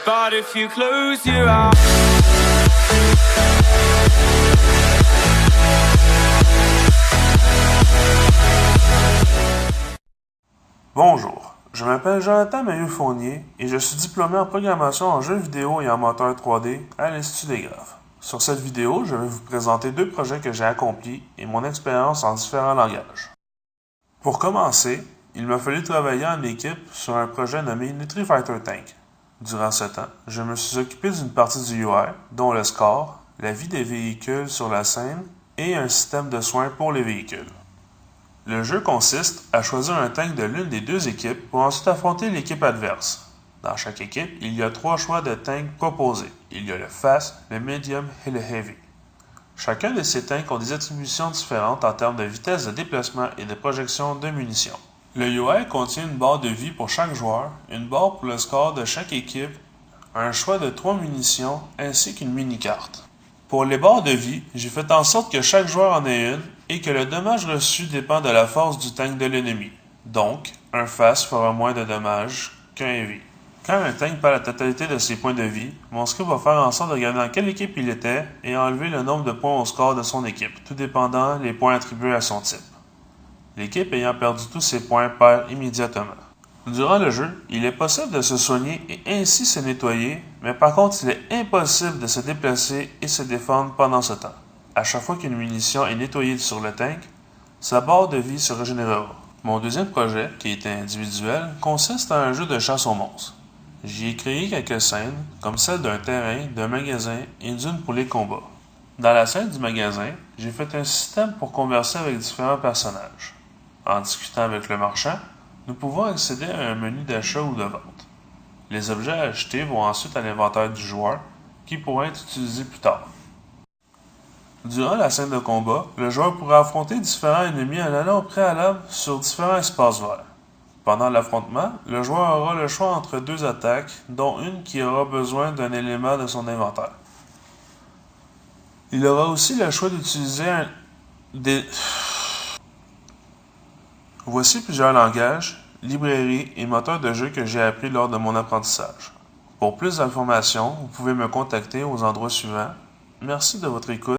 But if you close your eyes. Bonjour, je m'appelle Jonathan Mailloux-Fournier et je suis diplômé en programmation en jeux vidéo et en moteur 3D à l'Institut des Graphes. Sur cette vidéo, je vais vous présenter deux projets que j'ai accomplis et mon expérience en différents langages. Pour commencer, il m'a fallu travailler en équipe sur un projet nommé NutriFighter Tank. Durant ce temps, je me suis occupé d'une partie du UI, dont le score, la vie des véhicules sur la scène et un système de soins pour les véhicules. Le jeu consiste à choisir un tank de l'une des deux équipes pour ensuite affronter l'équipe adverse. Dans chaque équipe, il y a 3 choix de tanks proposés. Il y a le Fast, le Medium et le Heavy. Chacun de ces tanks ont des attributions différentes en termes de vitesse de déplacement et de projection de munitions. Le UI contient une barre de vie pour chaque joueur, une barre pour le score de chaque équipe, un choix de 3 munitions ainsi qu'une mini-carte. Pour les barres de vie, j'ai fait en sorte que chaque joueur en ait une et que le dommage reçu dépend de la force du tank de l'ennemi. Donc, un Fast fera moins de dommages qu'un Heavy. Quand un tank perd la totalité de ses points de vie, mon script va faire en sorte de regarder dans quelle équipe il était et enlever le nombre de points au score de son équipe, tout dépendant des points attribués à son type. L'équipe ayant perdu tous ses points perd immédiatement. Durant le jeu, il est possible de se soigner et ainsi se nettoyer, mais par contre, il est impossible de se déplacer et se défendre pendant ce temps. À chaque fois qu'une munition est nettoyée sur le tank, sa barre de vie se régénérera. Mon deuxième projet, qui était individuel, consiste en un jeu de chasse aux monstres. J'y ai créé quelques scènes, comme celle d'un terrain, d'un magasin et d'une pour les combats. Dans la scène du magasin, j'ai fait un système pour converser avec différents personnages. En discutant avec le marchand, nous pouvons accéder à un menu d'achat ou de vente. Les objets achetés vont ensuite à l'inventaire du joueur, qui pourra être utilisé plus tard. Durant la scène de combat, le joueur pourra affronter différents ennemis en allant au préalable sur différents espaces verts. Pendant l'affrontement, le joueur aura le choix entre 2 attaques, dont une qui aura besoin d'un élément de son inventaire. Il aura aussi le choix d'utiliser Voici plusieurs langages, librairies et moteurs de jeu que j'ai appris lors de mon apprentissage. Pour plus d'informations, vous pouvez me contacter aux endroits suivants. Merci de votre écoute.